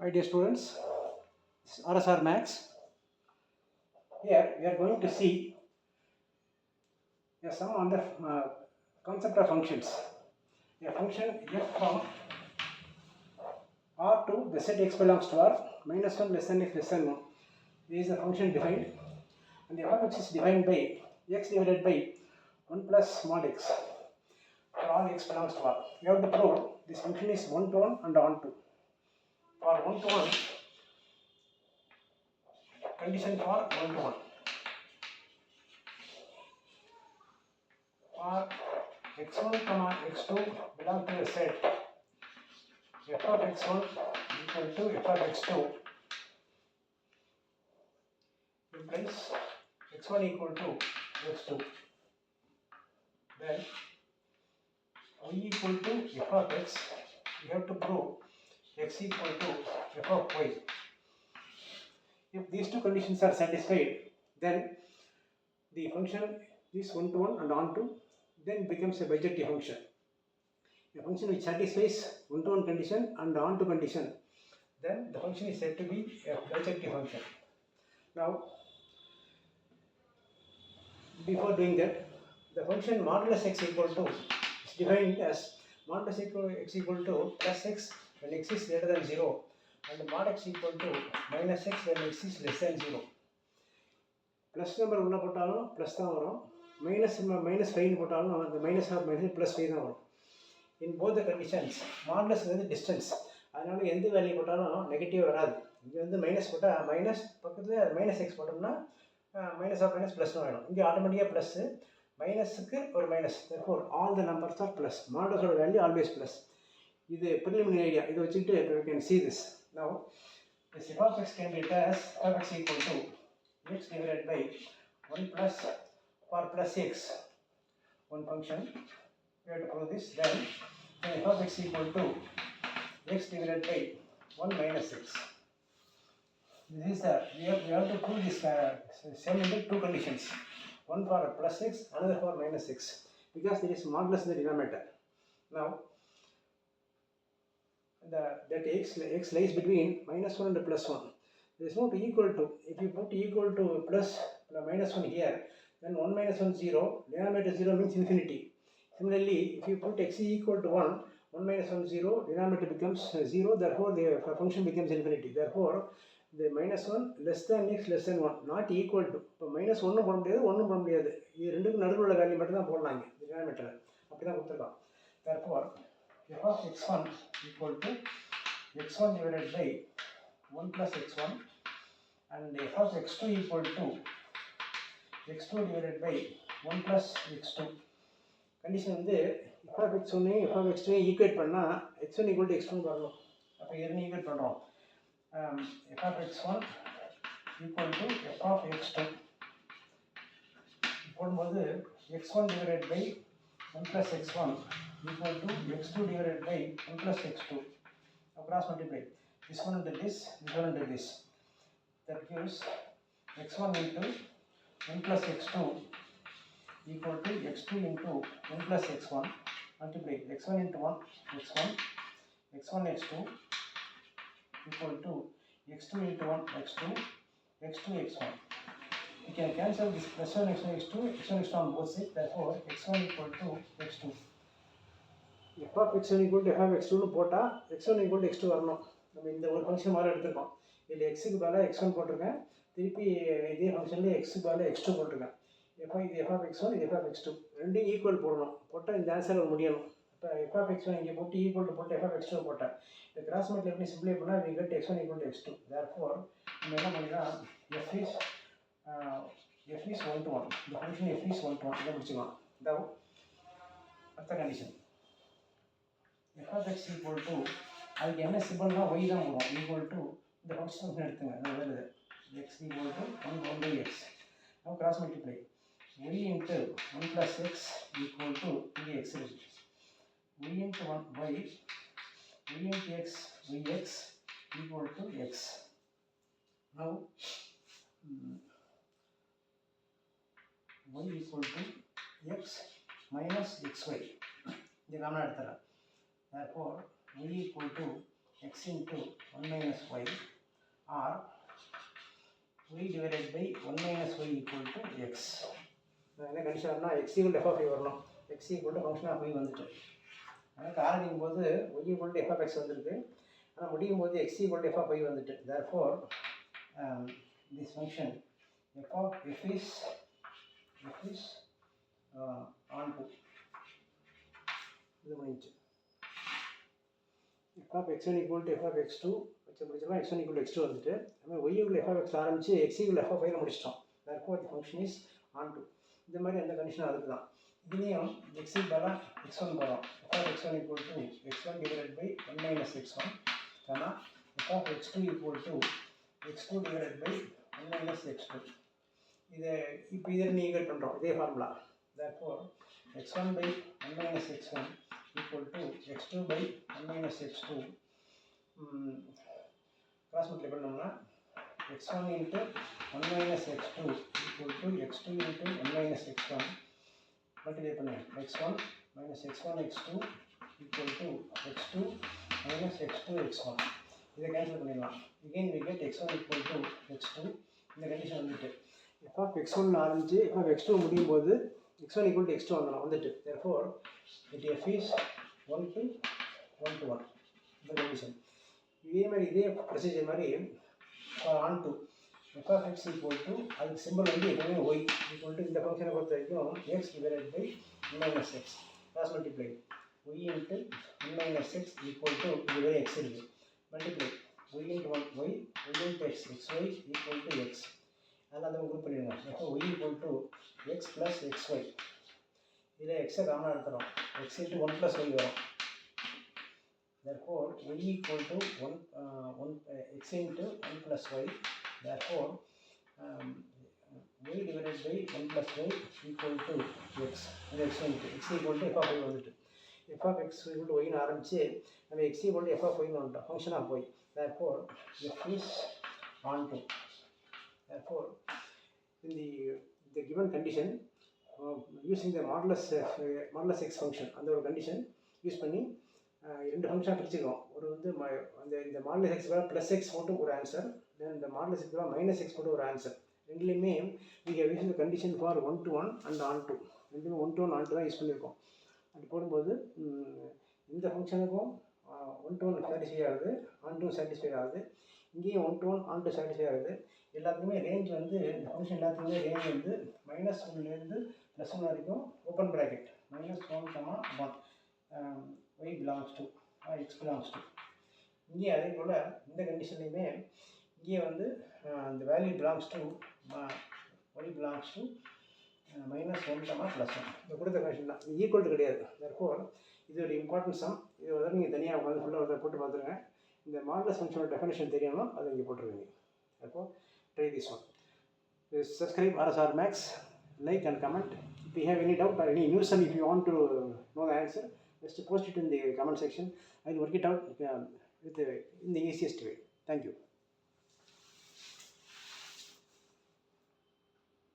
Hi dear students, this is RSR Max. Here we are going to see a sum on the concept of functions. A function f from R to the set x belongs to R minus 1 less than x less than 1. This is the function defined, and the f of x is defined by x divided by 1 plus mod x for all x belongs to R. We have to prove this function is 1 to 1 and on to. For 1 to 1, condition for 1 to 1. For x1 comma x2 belong to the set f of x1 equal to f of x2 implies x1 equal to x2. Then y equal to f of x, we have to prove x equal to f of y. If these two conditions are satisfied, then the function is 1 to 1 and on to, then becomes a bijective function. A function which satisfies 1 to 1 condition and on to condition, then the function is said to be a bijective function. Now, before doing that, the function modulus x equal to is defined as modulus x equal to plus x when x is greater than 0 and mod x equal to minus x when x is less than 0. Plus number உள்ள போட்டாலும் plus தான் வரும், minus ஃபைவ்னு போட்டாலும் அந்த minus of minus plus five தான் வரும். In both the conditions modulus வந்து டிஸ்டன்ஸ், அதனால எந்த வேல்யூ போட்டாலும் நெகட்டிவ் வராது. இங்கே வந்து மைனஸ் போட்டால் மைனஸ் பக்கத்தில் மைனஸ் எக்ஸ் போட்டோம்னா மைனஸ் ஆஃப் மைனஸ் ப்ளஸ் தான் வேணும். இங்கே ஆட்டோமேட்டிக்காக ப்ளஸ்ஸு, மைனஸுக்கு ஒரு minus, therefore all the numbers are plus. மாடுலஸோட வேல்யூ ஆல்வேஸ் ப்ளஸ். இது ப்ரிலிமினரி ஐடியா. இதை வச்சுக்கிட்டு you can see this. Now this f of x can be written as f of x equal to x divided by 1 plus for plus x, one function. We have to prove this. Then f of x equal to x divided by 1 minus x. This is we have to prove this same in the two conditions. One for plus x, another for minus x, because there is modulus in the denominator. Now that x lies between minus 1 and plus 1. There is no equal to. If you put equal to plus minus 1 here, then 1 minus 1 0, denominator 0 means infinity. Similarly, if you put x equal to 1, 1 minus 1 0, denominator becomes 0, therefore the function becomes infinity. Therefore the minus 1 less than x less than 1 not equal to. இப்போ minus ஒன்றும் போட முடியாது, ஒன்றும் போட முடியாது, இது ரெண்டுக்கும் நடுவில் உள்ள வேல்யூ மட்டும் தான் போடலாங்க டினாமினேட்டர். அப்படி தான் கொடுத்துருக்கோம். therefore f of x1 equal to x1 divided by 1 plus x1 and f of x2 equal to x2 divided by 1 plus x2. Condition வந்து f of x1 f of x2 equate பண்ணால் x1 equal to x2 வரணும். அப்போ இரண்டு equate பண்ணுறோம். f of x1 equal to f of x2 போடும்போது x1 divided by 1 plus x1 equal to x2 divided by 1 plus x2. Now cross multiply this one into this one into this. That gives x1 into 1 plus x2 equal to x2 into 1 plus x1. Multiply x1 into 1 x1, x1 x2 equal to x2 into 1 x2, x2 x1. You can cancel this plus 1 x1 x2, x1 x2 on both sides. Therefore x1 equal to x2. f of x1 equal to f of x2 னு போட்டால் x1 equal to x2 வரணும். நம்ம இந்த ஒரு function மாதிரி எடுத்துருக்கோம். இதில் எக்ஸுக்கு பதிலாக x1 போட்டிருக்கேன், திருப்பி இதே ஃபங்க்ஷன்லேயே எக்ஸுக்கு பதிலாக x2 போட்டிருக்கேன். இது f of x1, இது f of x2, ரெண்டும் ஈக்குவல் போடணும். போட்டால் இந்த ஆன்சர் முடியணும். இப்போ f of x1 இங்கே போட்டு ஈக்குவல் டு போட்டு f of x2 போட்டேன். இந்த கிராஸ் மல்டிப்ளை எப்படி சிம்பிளை பண்ணால் we get x1 equal to x2. therefore நம்ம என்ன பண்ணிக்கலாம், f is 1 to 1. இந்த ஃபங்க்ஷன் f is 1 to 1 இதை முடிச்சுக்கலாம். Now அடுத்த condition f of x equal to, அதுக்கு என்ன சிம்பிள்னா y தான் போடும், equal to இந்த ஃபங்க்ஷன் எடுத்துங்க, அது வருது x equal to 1 by x. now cross multiply y into 1 plus x equal to y x இருக்கு, y into 1 y into x yx equal to x. now y equal to x minus xy, இது காமனா எடுத்துறேன். therefore y equal to x into 1 minus y or y divided by 1 minus y equal to x. என்ன கண்டிஷன்னா x equal to f of y வரணும். x equal to function of y வந்துட்டு. ஆனால் ஆரம்பிக்கும் போது y equal to f of x வந்திருக்கு. ஆனால் முடியும் போது x equal to f of y வந்துட்டு. Therefore this function f is on to இது முடிஞ்சு. f of x1 equal to f of x2 வச்சு முடிச்சோம்னா x1 equal to x2 வந்துட்டு நம்ம y equal to f of x ஆரம்பிச்சு x equal to f of y முடிச்சிட்டோம். Therefore the function is on to. இந்த மாதிரி எந்த கண்டிஷனும் அதுக்கு தான். இதுலேயும் x பதிலாக x1 போகிறோம். f of x1 equal to x1 divided by 1 minus x1 comma f of x2 equal to x2 divided by 1 minus x2. இப்போ இதை நீங்கல் பண்ணுறோம் இதே formula. Therefore x1 by 1 minus x1 equal to x2 by 1 minus x2. cross multiply பண்ணோம்னா x1 into 1 minus x2 equal to x2 into 1 minus x1 multiply பண்ணுங்க x1 minus x1 x2 equal to x2 minus x2 x1. இதை cancel பண்ணிடலாம். again we get x1 equal to x2. இந்த condition வந்துட்டு f of x1 ஆரம்பிச்சு f of x2 முடியும் போது x1 equal to x2 வந்துட்டு. Therefore it f is 1 to 1 இந்த condition. இதே ப்ரொசீஜர் மாதிரி on to f of x equal to அதுக்கு சிம்பிள் வந்து எப்பவுமே y equal to இந்த ஃபங்க்ஷனை பொறுத்த வரைக்கும் x divided by 1 minus x cross multiply y into 1 minus x equal to இதுவே x இருக்கு multiply y into 1 y into x xy equal to x. அதனால் அதை குரூப் பண்ணிடுங்க. அப்போ y equal to x plus xy இதில் x காமனாக எடுத்துகிறோம். x into 1 plus y வரும். Therefore y equal to 1 x into 1 plus y. Therefore y divided by 1 plus y equal to x. And x equal to f of y வந்துட்டு f of x equal to y ன்னு ஆரம்பிச்சு நம்ம x equal to f of y ன்னு வந்துட்டோம் function of y. Therefore f is on to. Therefore in the given condition using the modulus x function அந்த ஒரு condition use பண்ணி ரெண்டு ஃபங்க்ஷனாக பிரிச்சுக்கிறோம். ஒரு வந்து இந்த மாடுலஸ் எக்ஸ்க்கு ப்ளஸ் எக்ஸ் போட்டு ஒரு ஆன்சர், தென் இந்த மாடுலஸ் எக்ஸ்க்கு மைனஸ் எக்ஸ் போட்டு ஒரு ஆன்சர். ரெண்டுலேயுமே நீங்கள் use the condition for 1 to 1 and onto. ரெண்டுமே 1 to 1 ஆன் டூ தான் யூஸ் பண்ணியிருக்கோம். அப்படி போடும்போது இந்த ஃபங்க்ஷனுக்கும் 1 to 1 சாட்டிஸ்ஃபை ஆகுது, ஆன் டூ சாட்டிஸ்ஃபை ஆகுது. இங்கேயும் 1 to 1 ஆன் டூ சாட்டிஸ்ஃபை ஆகுது. எல்லாத்துக்குமே ரேஞ்ச் வந்து இந்த ஃபங்க்ஷன் எல்லாத்துக்குமே ரேஞ்ச் வந்து -1லேருந்து +1 வரைக்கும் open bracket -1, y belongs to x belongs to. இங்கே அதே போல் இந்த கண்டிஷன்லையுமே இங்கே வந்து இந்த value belongs to y belongs to -1, +1. இந்த கொடுத்த கண்டிஷன் தான், ஈக்குவல் கிடையாது. therefore இதோட இம்பார்ட்டன்ஸ் சம் இது வந்து நீங்கள் தனியாக உட்காந்து ஃபுல்லாக போட்டு பார்த்துருங்க. இந்த மாடுலஸ் ஃபங்க்ஷனோட டெஃபினேஷன் தெரியணும், அதை இங்கே போட்டுருவீங்க. therefore try this one. Subscribe RSR Max, like and comment. If you have any doubt or any new sum, if you want to know the answer, just post it in the comment section. I will work it out in the easiest way. Thank you.